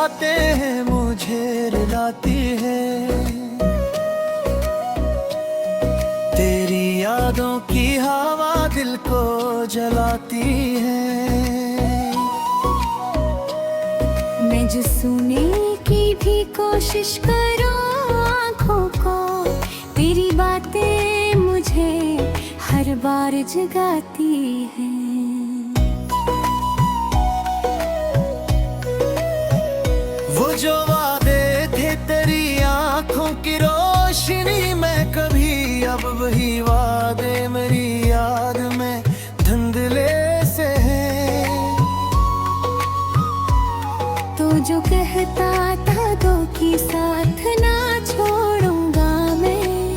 बातें हैं मुझे रुलाती है। तेरी यादों की हवा दिल को जलाती है। मैं जो सुनने की भी कोशिश करूं आँखों को, तेरी बातें मुझे हर बार जगाती हैं। वो जो वादे थे तेरी आँखों की रोशनी में, कभी अब वही वादे मेरी याद में धुंधले से हैं। तो जो कहता था दो की साथ ना छोड़ूंगा मैं,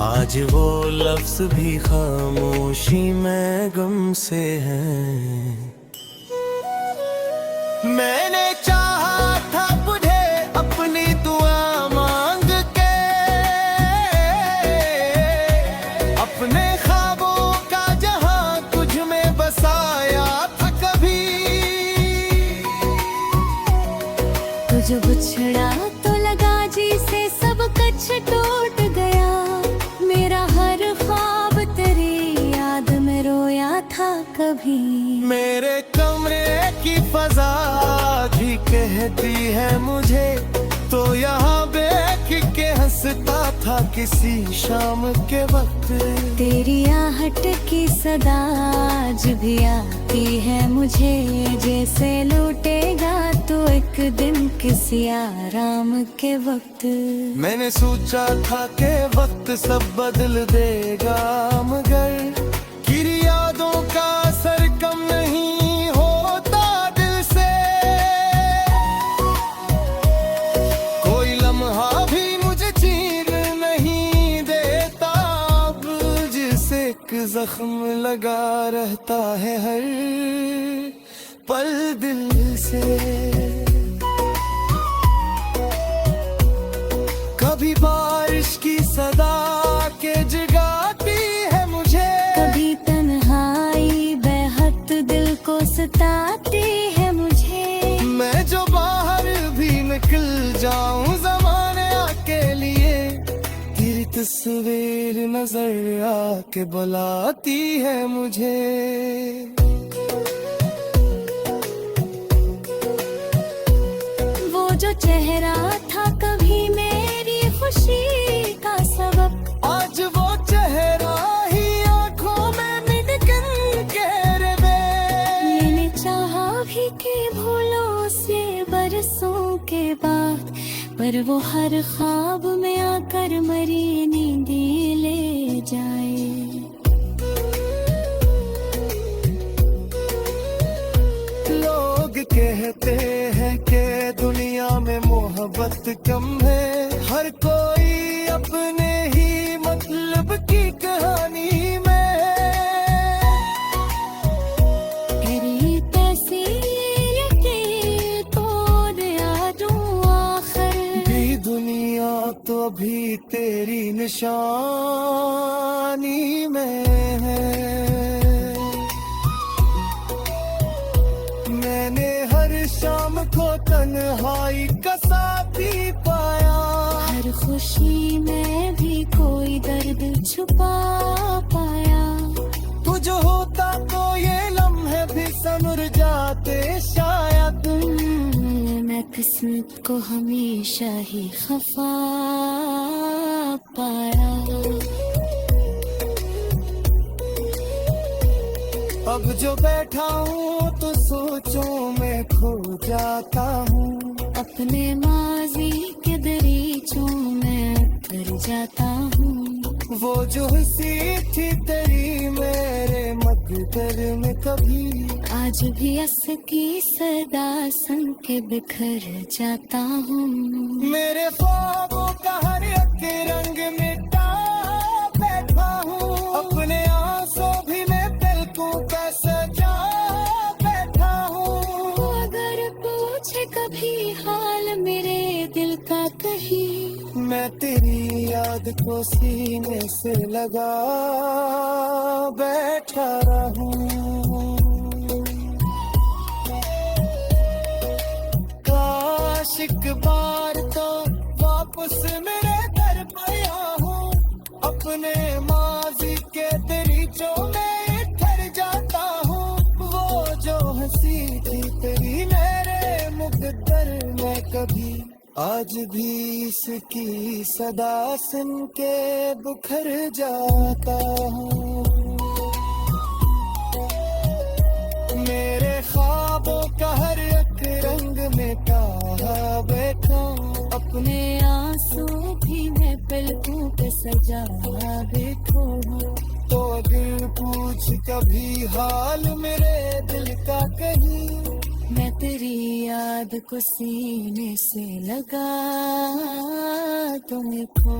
आज वो लफ्ज भी खामोशी में गम से हैं। मैंने चाहा था तुझे अपनी दुआ मांग के, अपने ख्वाबों का जहां तुझ में बसाया था कभी। तो जो बिछड़ा तो लगा जी से सब कुछ टूट गया। मेरा हर ख्वाब तेरी याद में रोया था कभी। मेरे कमरे की फजा भी कहती है मुझे, तो यहाँ बैठ के हंसता था किसी शाम के वक्त। तेरी आहट की सदा आज भी आती है मुझे, जैसे लौटेगा तो एक दिन किसी आराम के वक्त। मैंने सोचा था कि वक्त सब बदल देगा, मगर गिरी यादों का असर कम नहीं होता दिल से। कोई लम्हा भी मुझे चीर नहीं देता अब, जिसे एक जख्म लगा रहता है हर पल दिल से। कभी बारिश की सदा के जगाती है मुझे, कभी तन्हाई बेहद दिल को सताती है मुझे। मैं जो बाहर भी निकल जाऊं ज़माने के लिए, तेरी तस्वीर नजर आके बुलाती है मुझे। वो जो चेहरा था कभी मेरी खुशी का सबब, आज वो चेहरा ही आंखों में मिटकन के रवे। मैंने चाहा भी कि भूलो उसे बरसों के बाद, पर वो हर ख्वाब में आकर मरी नींदी ले जाए। लोग कहते हैं कि दुनिया में मोहब्बत कम है, हर कोई अपने ही मतलब की कहानी में है। तेरी तस्वीर के तोड़ यादों आखिर भी दुनिया तो अभी तेरी निशानी में है। मैंने हर शाम को तन्हाई का साथी पाया, हर खुशी में भी कोई दर्द छुपा पाया। तू जो होता तो ये लम्हे भी संवर जाते शायद। मैं किस्मत को हमेशा ही खफा पाया। अब जो बैठा हूँ तो सोचों में खो जाता हूँ, अपने माजी के दरीचों में उतर जाता हूँ। वो जो हंसी थी तेरी मेरे मकदर में कभी, आज भी असकी सदा सुन के बिखर जाता हूँ। मेरे ख्वाबों का हर एक रंग मिटा बैठा हूँ, अपने आंसू भी मैं पलकों का सजा बैठा हूँ। अगर पूछे कभी हाल मेरे दिल का कहीं, मैं तेरी याद को सीने से लगा बैठा रहूं। एक बार तो वापस मेरे दर पर आओ, अपने माजी के दरीचों में ठहर जाता हूँ। वो जो हंसी थी तेरी मेरे मुकद्दर में कभी, आज भी इसकी सदा सुन के बिखर जाता हूँ। मेरे ख्वाबों का हर एक रंग मिटा बैठा, अपने आंसू भी मैं पलकों पे सजा बैठो। तो अगर पूछ कभी हाल मेरे दिल का कहीं, मैं तेरी याद को सीने से लगा तुम्हें खो।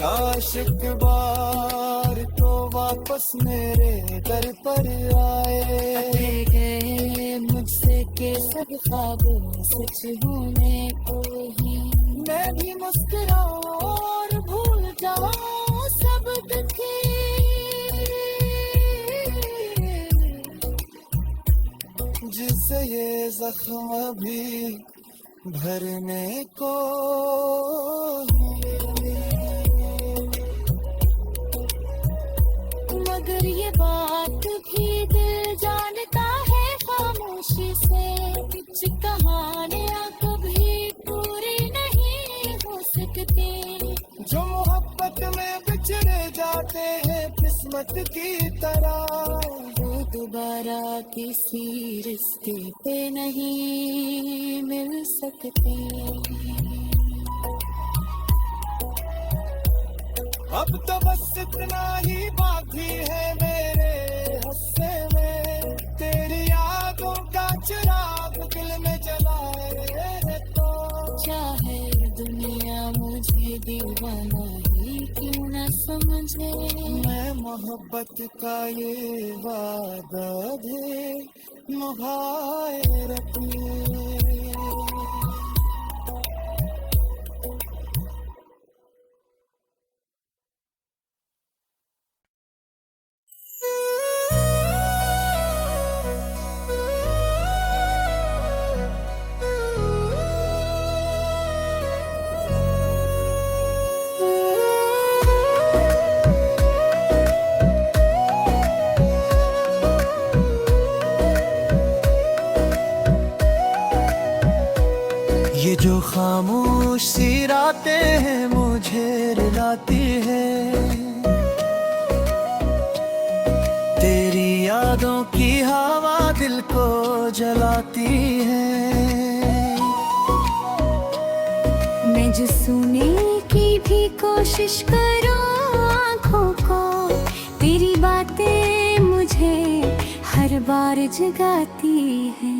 काश एक बार तो वापस मेरे दर पर आए, गए मुझसे के सब ख्वाब सच होने को ही। मैं भी मुस्कुराऊं और भूल जाऊं सब दुखी। जिससे ये जख्म भी भरने को मगर ये बात भी दिल जानता है खामोशी से, कुछ कहानियां कभी पूरी नहीं हो सकती। जो मोहब्बत में बिछड़े जाते हैं किस्मत की तरह, वो दोबारा किसी रिश्ते पे नहीं मिल सकते। अब तो बस इतना ही बाकी है मेरे हिस्से में, तेरी यादों का चिराग दिल में जलाए तो। चाहे दुनिया मुझे दीवाना ही क्यों न समझे, मैं मोहब्बत का ये वादा भी निभाए रखूं। ये जो खामोश सी रातें हैं मुझे रुलाती है, तेरी यादों की हवा दिल को जलाती है। मैं जो सुनने की भी कोशिश करूं आँखों को, तेरी बातें मुझे हर बार जगाती हैं।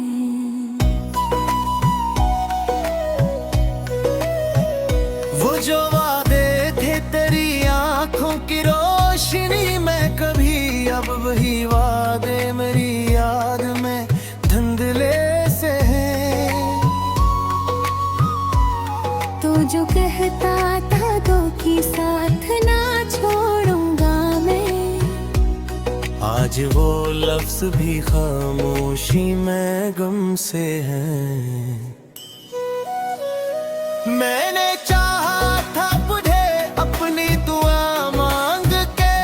वो जो वादे थे तेरी आंखों की रोशनी में कभी, अब वही वादे मेरी याद में धुंधले से हैं। तो जो कहता था दो की साथ ना छोड़ूंगा मैं, आज वो लफ्ज भी खामोशी में गम से हैं। मैंने चाहा था तुझे अपनी दुआ मांग के,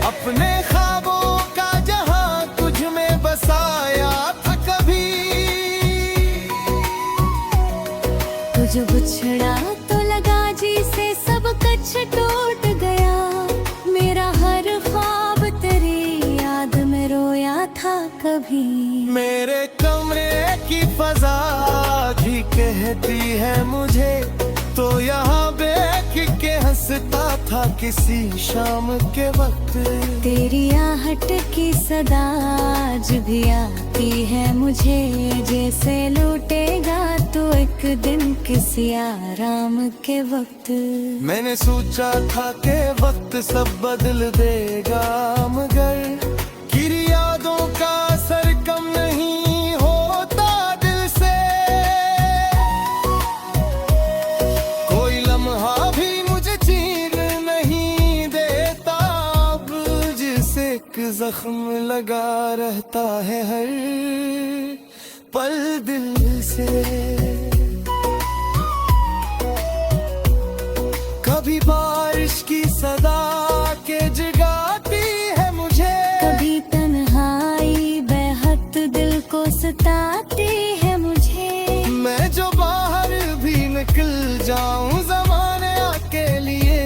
अपने ख्वाबों का जहां तुझ में बसाया था कभी। तो जो बिछड़ा तो लगा जी से सब कुछ टूट गया, मेरा हर ख्वाब तेरी याद में रोया था कभी। मेरे कमरे की फजा भी कहती है मुझे, तो यहाँ बैठ के हंसता था किसी शाम के वक्त। तेरी आहट की सदा आज भी आती है मुझे, जैसे लौटेगा तो एक दिन किसी आराम के वक्त। मैंने सोचा था कि वक्त सब बदल देगा, मगर गिरी यादों का असर कम नहीं होता दिल से। कोई लम्हा भी मुझे चीर नहीं देता अब, जिसे एक जख्म लगा रहता है हर पल दिल से। कभी बारिश की सदा के जगाती है मुझे, कभी तन्हाई बेहद दिल को सताती है मुझे। मैं जो बाहर भी निकल जाऊं ज़माने के लिए,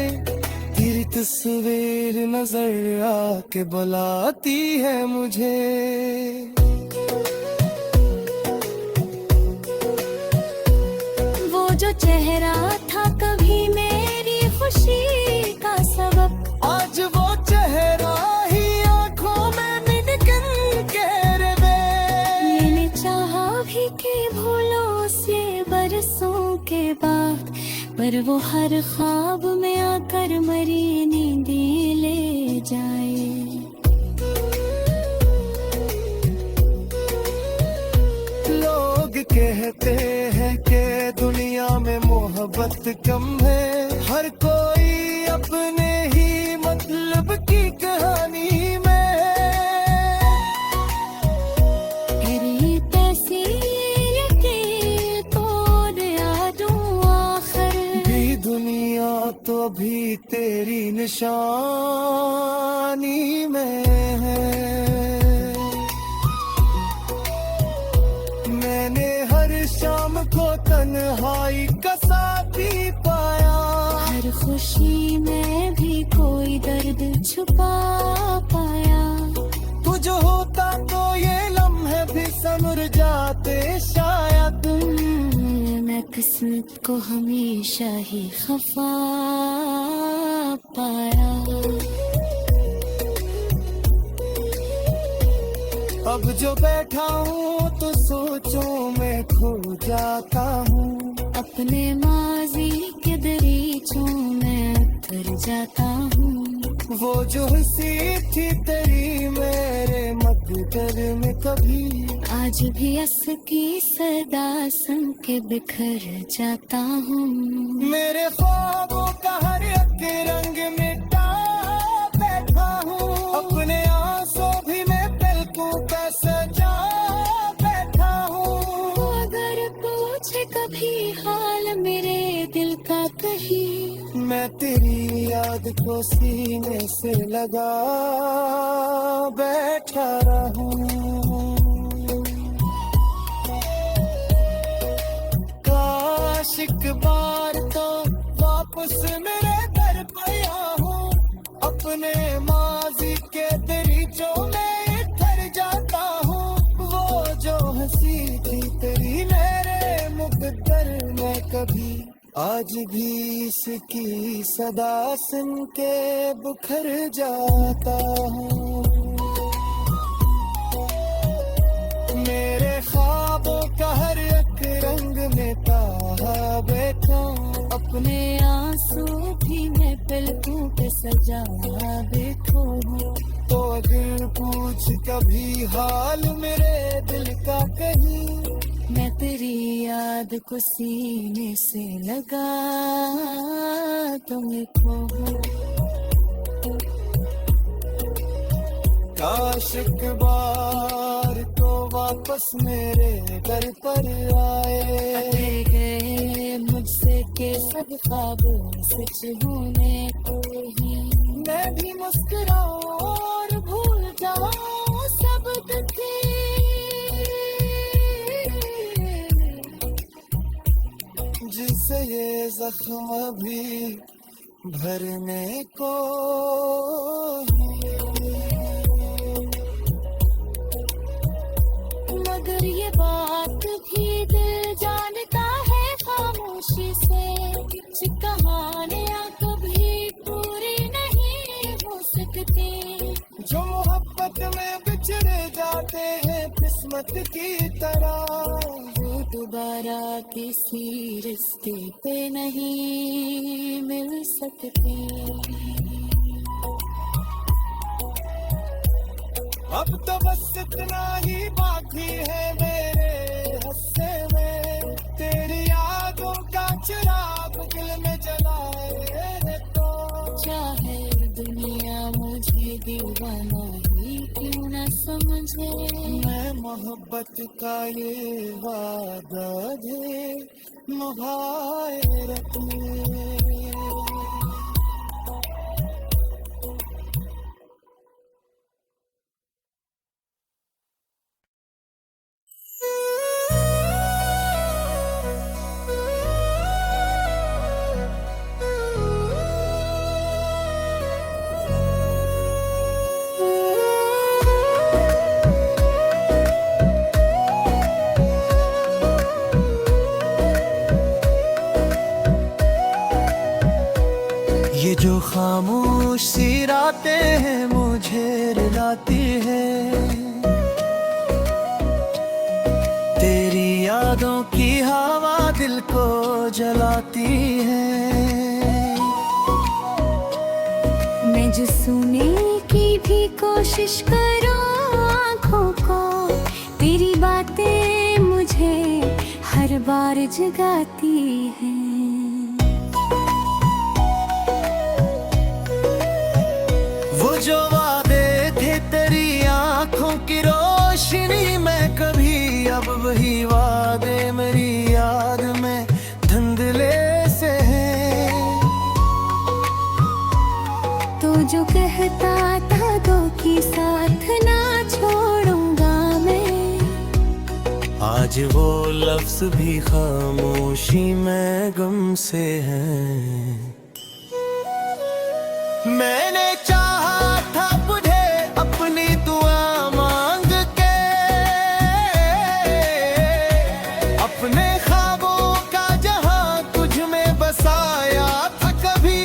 तेरी तस्वीर नजर आके बुलाती है मुझे। वो जो चेहरा था कभी मेरी खुशी का सबब, आज वो चेहरा ही आंखों में मिनकन के रवे। मैंने चाहा भी कि भूलो उसे बरसों के बाद, पर वो हर ख्वाब में आकर मरी नींदी ले जाए। लोग कहते हैं कि दुनिया में मोहब्बत कम है, हर कोई अपने ही मतलब की कहानी में है। रीत ऐसी यकीन तोड़ यादों आखिर भी दुनिया तो अभी तेरी निशानी में है। मैंने हर शाम को तन्हाई का साथी पाया, हर खुशी में भी कोई दर्द छुपा पाया। तू जो होता तो ये लम्हे भी संवर जाते शायद। मैं किस्मत को हमेशा ही खफा पाया। अब जो बैठा हूँ तो सोचों में खो जाता हूँ, अपने माजी के दरीचों में उतर जाता हूँ। वो जो हंसी थी तेरी मेरे मकदर में कभी, आज भी अस की सदा सुन के बिखर जाता हूँ। मेरे ख्वाबों का हर एक रंग मिटा बैठा हूँ, अपने आंसू भी मैं पलकों पे सजा बैठा हूँ। अगर पूछे कभी हाल मेरे दिल का कहीं, मैं तेरी याद को सीने से लगा बैठा रहूं। काश एक बार तो वापस मेरे दर पे आऊं, अपने माजी के दरीचों में ठहर जाता हूँ। वो जो हंसी थी तेरी मेरे मुकद्दर में कभी, आज भी इसकी सदा सुन के बुखर जाता हूँ। मेरे ख्वाबों का हर एक रंग में ताहा बैठा, अपने आंसू भी मैं पलकों पे सजा बैठो हूँ। तो अगर पूछ कभी हाल मेरे दिल का कहीं, मैं तेरी याद को सीने से लगा तुमको हूँ। काश एक बार तो वापस मेरे घर पर आए। गए मुझसे के सब ख्वाब सच होने को ही, मैं भी मुस्कुराऊं और भूल जाऊं सब दुखे, जिससे ये जख्म भी भरने को मगर ये बात भी दिल जानता है खामोशी से, कुछ कहानियाँ कभी पूरी नहीं हो सकती। जो मोहब्बत में बिछड़े जाते हैं किस्मत की तरह, वो दोबारा किसी रिश्ते पे नहीं मिल सकते। अब तो बस इतना ही बाकी है मेरे हस्से में, तेरी यादों का चिराग दिल में जलाए तो। चाहे दुनिया मुझे दीवाना ही क्यों न मोहब्बत का ये वादा दे निभाए रखने। ये जो खामोश सी रातें हैं मुझे रुलाती है, तेरी यादों की हवा दिल को जलाती है। मैं जो सुनने की भी कोशिश करूं आँखों को, तेरी बातें मुझे हर बार जगाती हैं। वो जो वादे थे तेरी आंखों की रोशनी में कभी, अब वही वादे मेरी याद में धुंधले से हैं। तो जो कहता था दो की साथ ना छोड़ूंगा मैं, आज वो लफ्ज भी खामोशी में गम से हैं। मैंने चाहा था तुझे अपनी दुआ मांग के, अपने ख्वाबों का जहां तुझ में बसाया था कभी।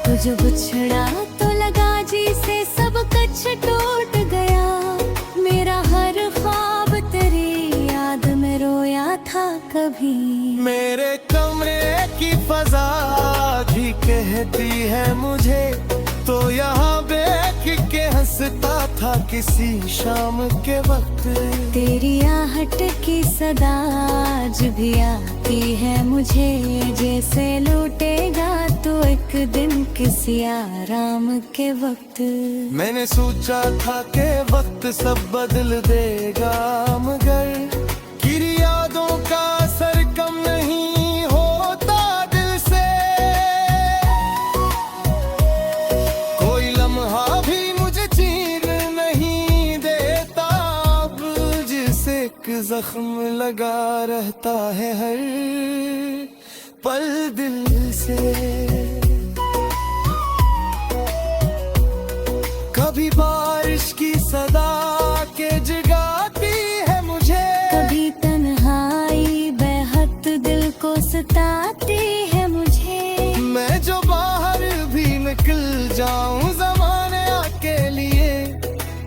तुझे बिछड़ा तो लगा जैसे सब कुछ टूट गया, मेरा हर ख्वाब तेरी याद में रोया था कभी। मेरे कमरे की फजा भी कहती है मुझे, तो यहाँ बैठ के हंसता था किसी शाम के वक्त। तेरी आहट की सदा आज भी आती है मुझे, जैसे लौटेगा तो एक दिन किसी आराम के वक्त। मैंने सोचा था कि वक्त सब बदल देगा, मगर गिरी यादों का असर कम नहीं होता दिल से। कोई लम्हा भी मुझे चीर नहीं देता अब, जिसे एक जख्म लगा रहता है हर पल दिल से। कभी बारिश की सदा के जगाती है मुझे, कभी तन्हाई बेहद दिल को सताती है मुझे। मैं जो बाहर भी निकल जाऊं ज़माने के लिए,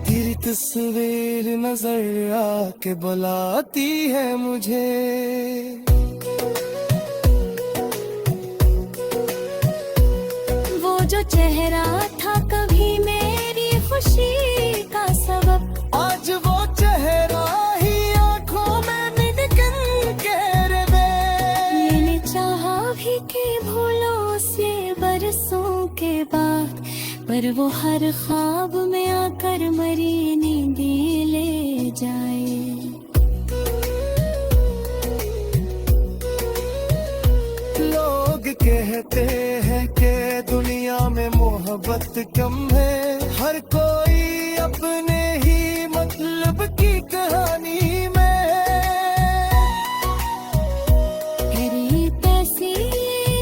तेरी तस्वीर नजर आके बुलाती है मुझे। वो जो चेहरा था कभी मेरी खुशी का सबब, आज वो चेहरा ही आंखों में निकल के रवे। मैंने चाहा भी कि भूलो उसे बरसों के बाद, पर वो हर ख्वाब में आकर मरी नींद ले जाए। लोग कहते हैं कि दुनिया में मोहब्बत कम है, हर कोई अपने ही मतलब की कहानी में है। तेरी पैसी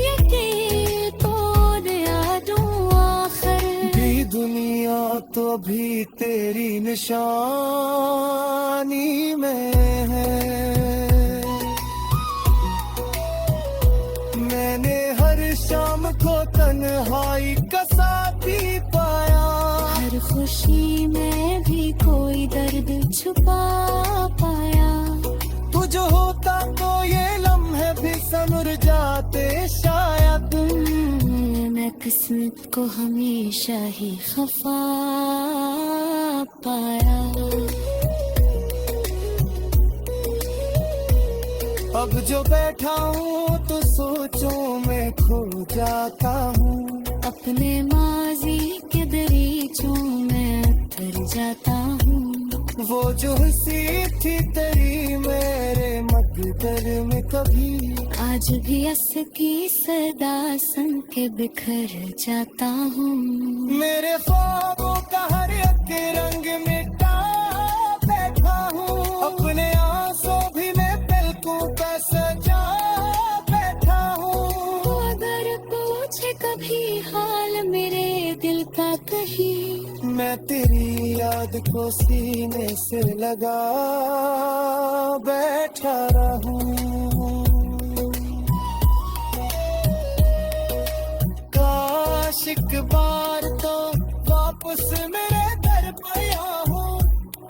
लगे तो दिया दूं आखिर, भी दुनिया तो अभी तेरी निशानी में है। मैंने हर शाम को तन्हाई का साथी पाया, हर खुशी में भी कोई दर्द छुपा पाया। तू जो होता तो ये लम्हे भी संवर जाते शायद। मैं किस्मत को हमेशा ही खफा पाया। अब जो बैठा हूँ तो सोचों में खो जाता हूँ, अपने माजी के दरीचों में उतर जाता हूँ। वो जो हंसी थी तेरी मेरे मकदर में कभी आज भी हंस की सदा सुन के बिखर जाता हूँ। मेरे ख्वाबों का हर एक रंग मिटा बैठा हूँ। अपने आंसू भी मैं पलकों पे सजा बैठा हूँ। तो अगर पूछे कभी हाल मेरे दिल का कहीं, मैं तेरी याद को सीने से लगा बैठा रहूं। काश एक बार तो वापस मेरे दर पर आऊं।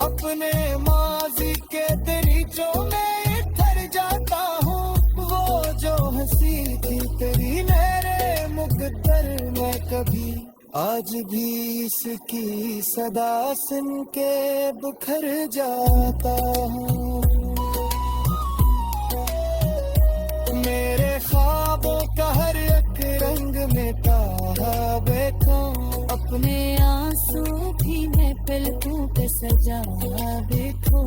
अपने माजी के दरीचों में ठहर जाता हूँ। वो जो हंसी थी तेरी मेरे मुकद्दर में कभी आज भी इसकी सदा सुन के बिखर जाता हूँ। मेरे ख्वाबों का हर एक रंग मिटा बैठा। अपने आंसू भी मैं पलकों पे सजा बैठो।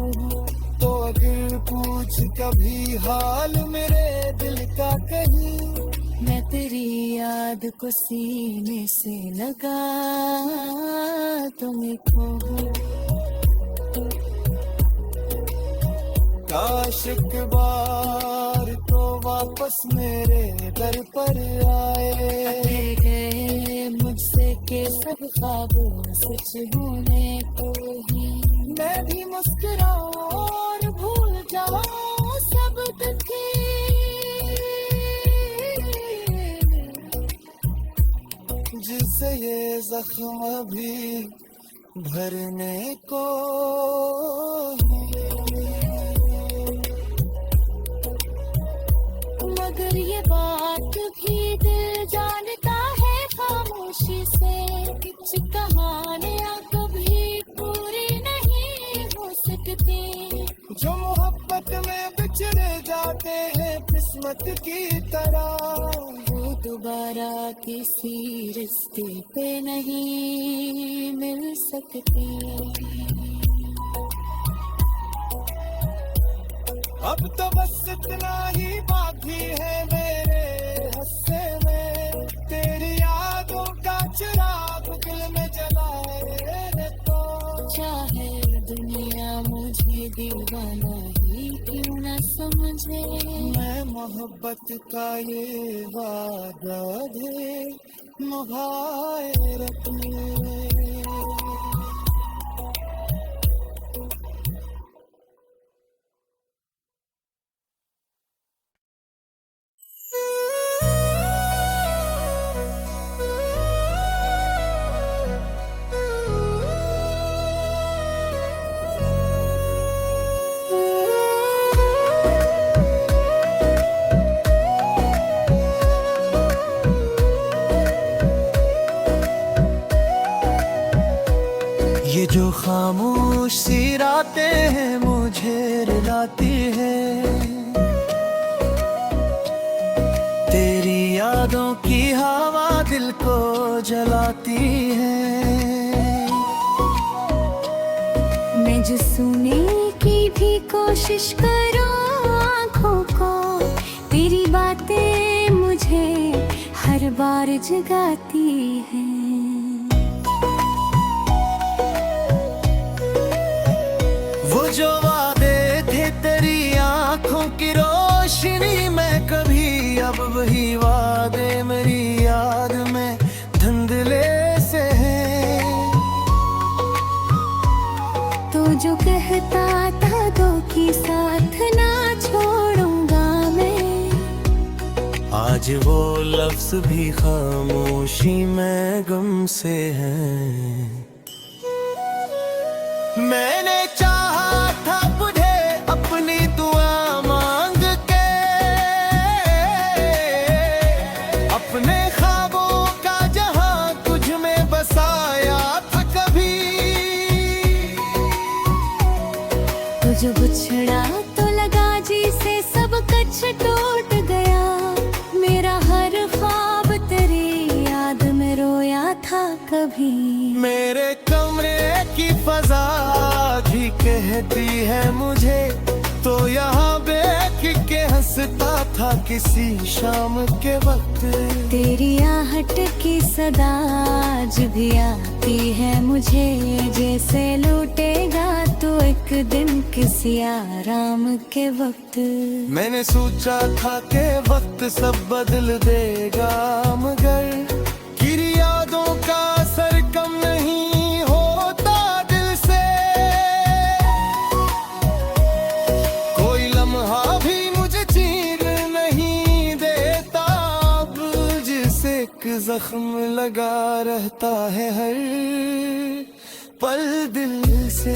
तो अगर पूछ कभी हाल मेरे दिल का कहीं, मैं तेरी याद को सीने से लगा तुम्हें खो। काश एक बार तो वापस मेरे दर पर आए। गए मुझसे के सब ख्वाब सच होने को ही, मैं भी मुस्कुराऊं और भूल जाऊं सब दुखी। जिससे ये जख्म भी भरने को मगर ये बात भी दिल जानता है खामोशी से। कुछ कहानियां कभी पूरी नहीं हो सकती। जो मोहब्बत में बिछड़े जाते हैं किस्मत की तरह, वो दोबारा किसी रिश्ते पे नहीं मिल सकती। अब तो बस इतना ही बाकी है मेरे हिस्से में। तेरी यादों का चिराग दिल में जलाए तो चाहे दुनिया मुझे दीवाना ही क्यों न समझे, मैं मोहब्बत का ये वादा दे निभाए रखने। ये जो खामोश सी रातें हैं मुझे रुलाती है। तेरी यादों की हवा दिल को जलाती है। मैं जो सुनने की भी कोशिश करूं आँखों को, तेरी बातें मुझे हर बार जगाती हैं। वो जो वादे थे तेरी आंखों की रोशनी में कभी अब वही वादे मेरी याद में धुंधले से हैं। तो जो कहता था दो की साथ ना छोड़ूंगा मैं, आज वो लफ्ज भी खामोशी में गम से हैं। मैंने चाहा था तुझे अपनी दुआ मांग के, अपने ख्वाबों का जहां तुझ में बसाया था कभी। तो जो बिछड़ा तो लगा जी से सब कुछ टूट गया। मेरा हर ख्वाब तेरी याद में रोया था कभी। मेरे कमरे की फजा भी कहती है मुझे, तो यहाँ बैठ के हंसता था किसी शाम के वक्त। तेरी आहट की सदा आज भी आती है मुझे, जैसे लूटेगा तू एक दिन किसी आराम के वक्त। मैंने सोचा था कि वक्त सब बदल देगा, मगर गिरी यादों का असर कम नहीं होता दिल से। कोई लम्हा भी मुझे चीर नहीं देता अब, जिसे एक जख्म लगा रहता है हर पल दिल से।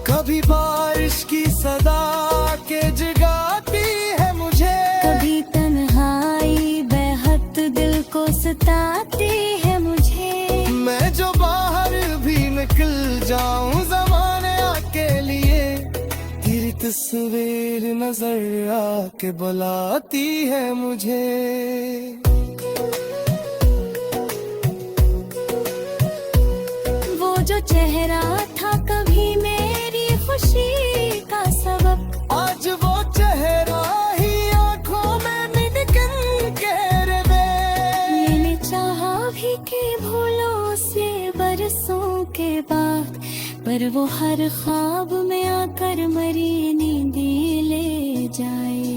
कभी बारिश की सदा के जगाती है मुझे, कभी तन्हाई बेहद दिल को सताती है मुझे। मैं जो बाहर भी निकल जाऊं ज़माने के लिए, तेरी तस्वीर नजर आके बुलाती है मुझे। वो जो चेहरा था कभी मेरी खुशी का सबब, आज वो चेहरा ही आंखों में मिनकन कह रहे। मैंने चाहा भी कि भूलो उसे बरसों के बाद, पर वो हर ख्वाब में आकर मरी नींदी ले जाए।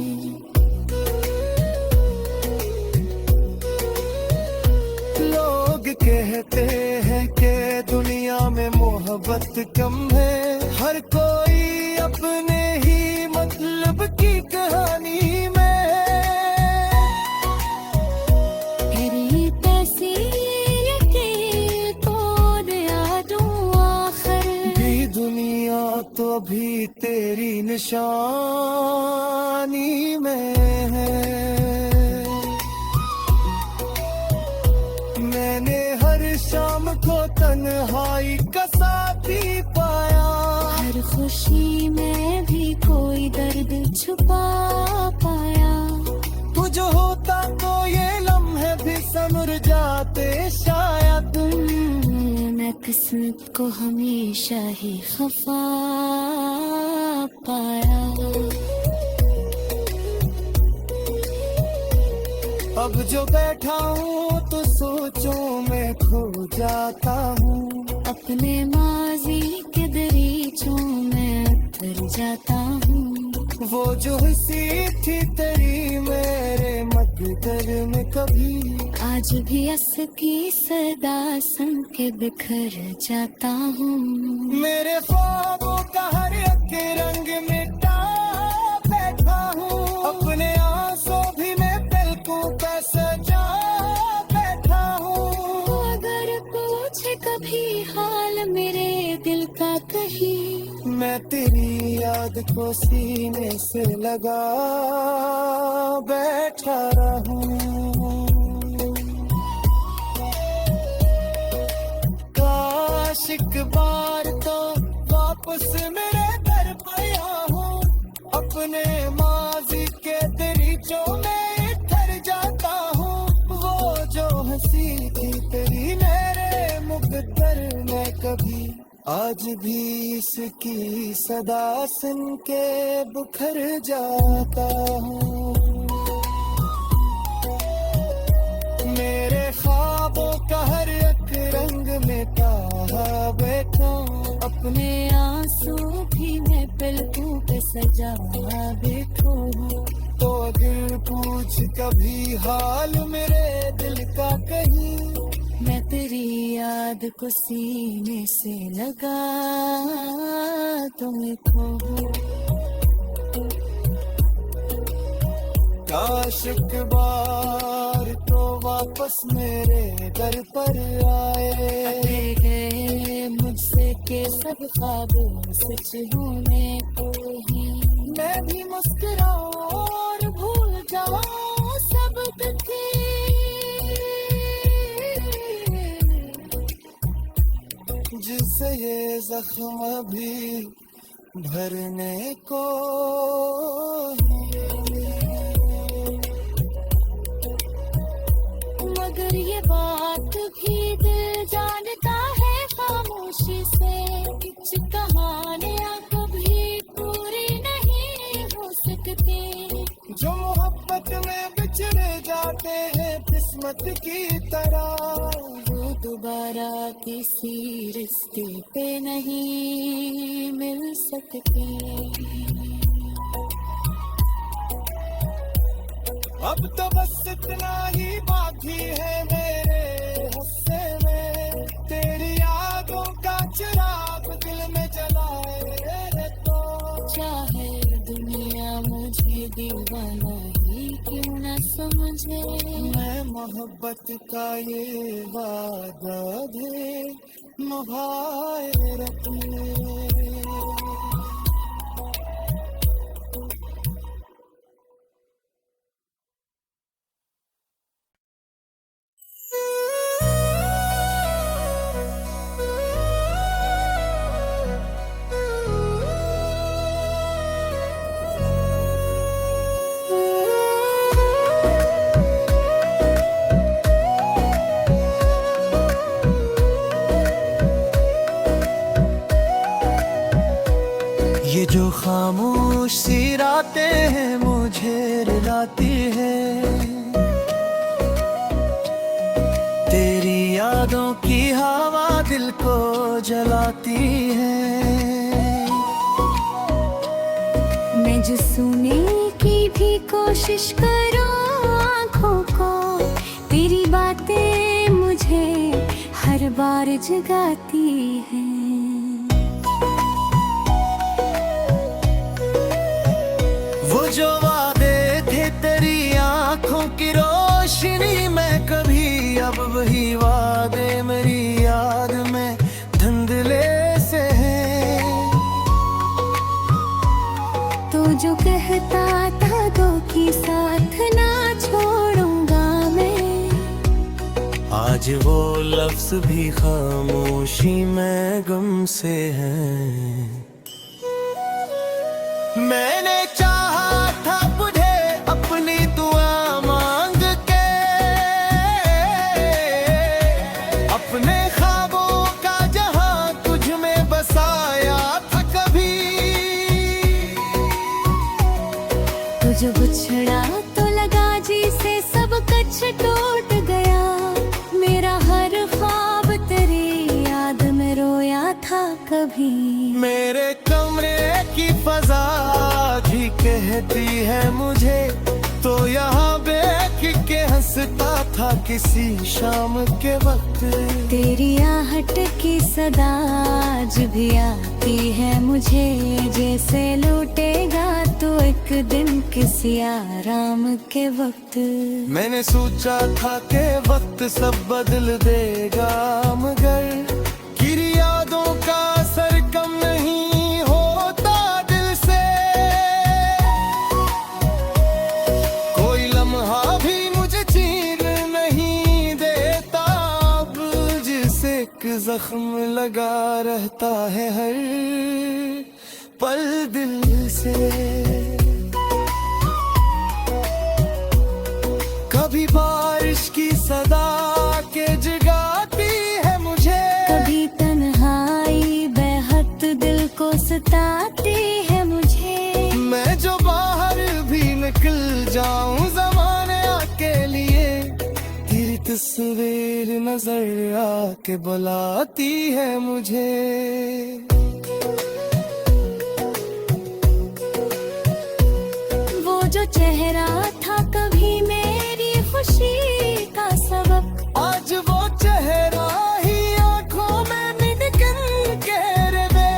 लोग कहते हैं कि दुनिया में मोहब्बत कम है, हर कोई अपने ही मतलब की कहानी में है। तेरी तस्वीर के तोड़ यादों आखिर भी दुनिया तो अभी तेरी निशानी में है। मैंने हर शाम को तन्हाई का साथी पाया, हर खुशी में भी कोई दर्द छुपा पाया। तू जो होता तो ये लम्हे भी समर जाते शायद। मैं किस्मत को हमेशा ही खफा पाया। अब जो बैठा हूँ तो सोचों में खो जाता हूँ, अपने माजी के दरीचों में उतर जाता हूँ। वो जो हंसी थी तेरी मेरे मकदर में कभी, आज भी असकी सदा सुन के बिखर जाता हूँ। मेरे ख्वाबों का हर एक रंग मिटा बैठा हूँ, अपने आंसू भी मैं पलकों पे सजा बैठा हूँ। अगर पूछे कभी हाल मेरे दिल का कहीं, मैं तेरी याद को सीने से लगा बैठा रहूं। काश एक बार तो वापस मेरे घर पे आऊं, अपने माजी के दरीचों में ठहर जाता हूँ। वो जो हंसी थी तेरी मेरे मुकद्दर में कभी, आज भी इसकी सदा सुन के बुखर जाता हूँ। मेरे ख्वाबों का हर एक रंग मिटा बैठा, अपने आंसू भी मैं पलकों पे सजा बैठो। तो अगर पूछ कभी हाल मेरे दिल का कहीं, मैं तेरी याद को सीने से लगा तुमको। काश एक बार तो वापस मेरे घर पर आए। गए मुझसे के सब ख्वाब सच होने को ही, मैं भी मुस्कुराऊं और भूल जाऊं सब दुखी। जिससे ये जख्म भी भरने को मगर ये ये बात भी दिल जानता है खामोशी से, कुछ कहानियाँ कभी पूरी नहीं हो सकती। जो मोहब्बत में बिछड़े जाते हैं किस्मत की तरह, वो दोबारा किसी रिश्ते पे नहीं मिल सकते। अब तो बस इतना ही बाकी है मेरे हिस्से में, तेरी यादों का चिराग दिल में जलाए रे तो। चाहे दुनिया मुझे दीवाना ही क्यों न समझे, मैं मोहब्बत का ये वादा दे निभाए रखने। ये जो खामोश सी रातें हैं मुझे रुलाती है, तेरी यादों की हवा दिल को जलाती है। मैं जो सुनने की भी कोशिश करूं आँखों को, तेरी बातें मुझे हर बार जगाती हैं। वो जो वादे थे तेरी आंखों की रोशनी में कभी, अब वही वादे मेरी याद में धुंधले से हैं। तो जो कहता था दो की साथ ना छोड़ूंगा मैं, आज वो लफ्ज भी खामोशी में गम से हैं। मैंने चाहा था तुझे अपनी दुआ मांग के, अपने ख्वाबों का जहां तुझ में बसाया था कभी। तो जो बिछड़ा तो लगा जी से सब कुछ टूट गया, मेरा हर ख्वाब तेरी याद में रोया था कभी। मेरे कमरे की फजा भी कहती है मुझे, तो यहाँ बैठ के हंसता था किसी शाम के वक्त। तेरी आहट की सदा आज भी आती है मुझे, जैसे लौटेगा तो एक दिन किसी आराम के वक्त। मैंने सोचा था कि वक्त सब बदल देगा, मगर गिरी यादों का असर कम नहीं होता दिल से। कोई लम्हा भी मुझे चीर नहीं देता अब, जिसे एक जख्म लगा रहता है हर पल दिल से। कभी बारिश की सदा के जगाती है मुझे, कभी तन्हाई बेहद दिल को सताती है मुझे। मैं जो बाहर भी निकल जाऊं ज़माने के लिए, तेरी तस्वीर नजर आके बुलाती है मुझे। वो जो चेहरा था कभी मेरी खुशी का सबक, आज वो चेहरा ही आंखों में निकल के रे बे।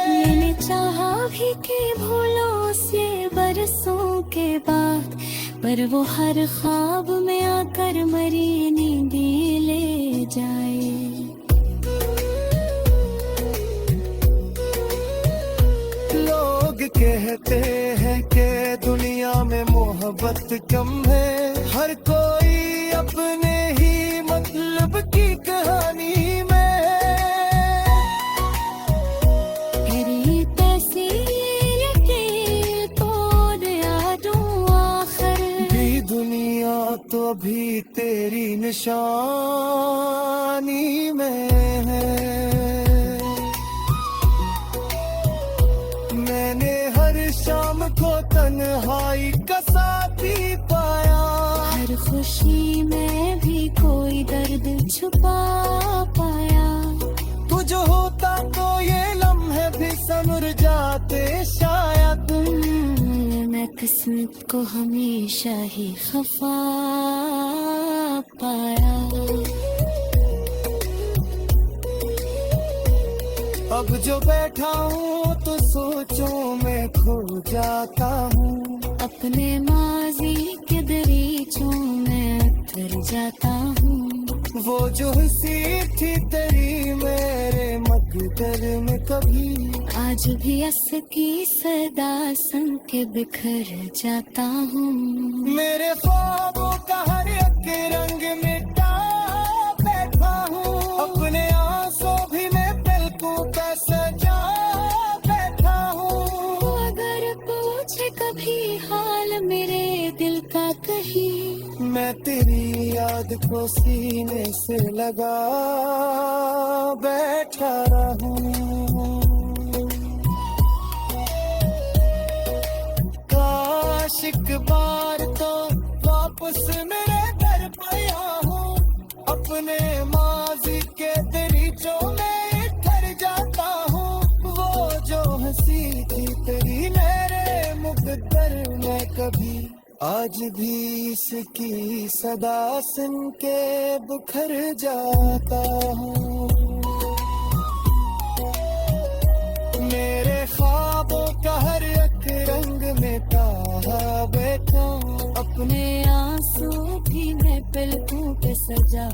मैंने चाहा भी कि भूलो उसे बरसों के बाद, पर वो हर ख्वाब में आकर मरी नींदी ले जाए। लोग कहते हैं कि दुनिया में मोहब्बत कम है, हर कोई अपने ही मतलब की कहानी में है। मेरी तस्वीर के तोड़ यादों आखिर भी दुनिया तो अभी तेरी निशानी में है। मैंने हर शाम को तन्हाई का साथी पाया, हर खुशी में भी कोई दर्द छुपा पाया। तू जो होता तो ये लम्हे भी संवर जाते शायद। मैं किस्मत को हमेशा ही खफा पाया। अब जो बैठा हूँ तो सोचों में खो जाता हूँ, अपने माजी के दरीचों में उतर जाता हूँ। वो जो हंसी थी तेरी मेरे मकदर में कभी, आज भी की सदा सुन के बिखर जाता हूँ। मेरे ख्वाबों का हर एक रंग मिटा बैठा हूँ, अपने आंसू भी मैं पलकों पे सजा बैठा हूँ। अगर पूछे कभी हाल मेरे दिल का कहीं, मैं तेरी याद को सीने से लगा बैठा रहूं। काश एक बार तो वापस मेरे दर पे हूँ, अपने माजी के दरीचों में ठहर जाता हूँ। वो जो हंसी थी तेरी मेरे मुकद्दर में कभी, आज भी इसकी सदा सुन के बिखर जाता हूँ। मेरे ख्वाबों का हर एक रंग मिटा बैठा हूँ, अपने आंसू भी मैं पलकों पे सजा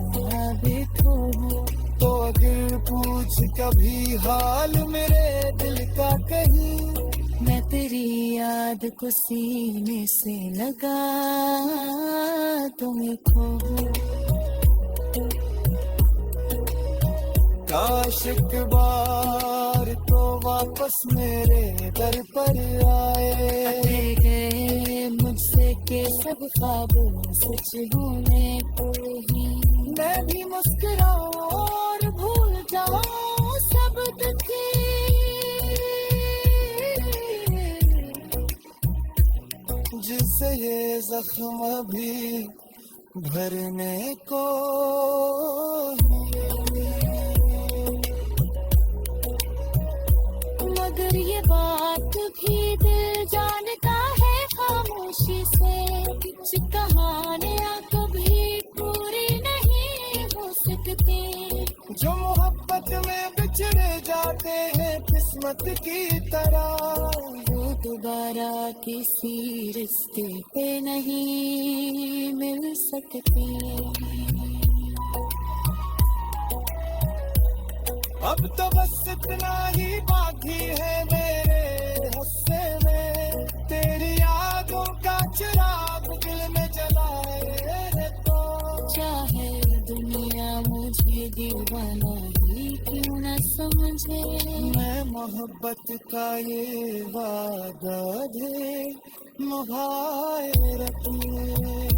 बैठा हूँ। तो अगर पूछ कभी हाल मेरे दिल का कहीं, मैं तेरी याद को सीने से लगा तुम्हें खो। काश एक बार तो वापस मेरे दर पर आए। रह गए मुझसे के सब ख्वाब सच होने को ही, मैं भी मुस्कुराऊं और भूल जाऊं सब दुख, जिससे ये जख्म भी भरने को मगर ये बात भी दिल जानता है खामोशी से, कुछ कहानियां कभी पूरी नहीं हो सकती। जो मोहब्बत में बिछड़े जाते हैं किस्मत की तरह, वो दोबारा किसी रिश्ते पे नहीं मिल सकती। अब तो बस इतना ही बाकी है मेरे हिस्से में, तेरी यादों का चिराग दिल में जलाए रे तो। चाहे दुनिया मुझे दीवाना ही क्यों न समझे, मैं मोहब्बत का ये वादा दे निभाए रखूं।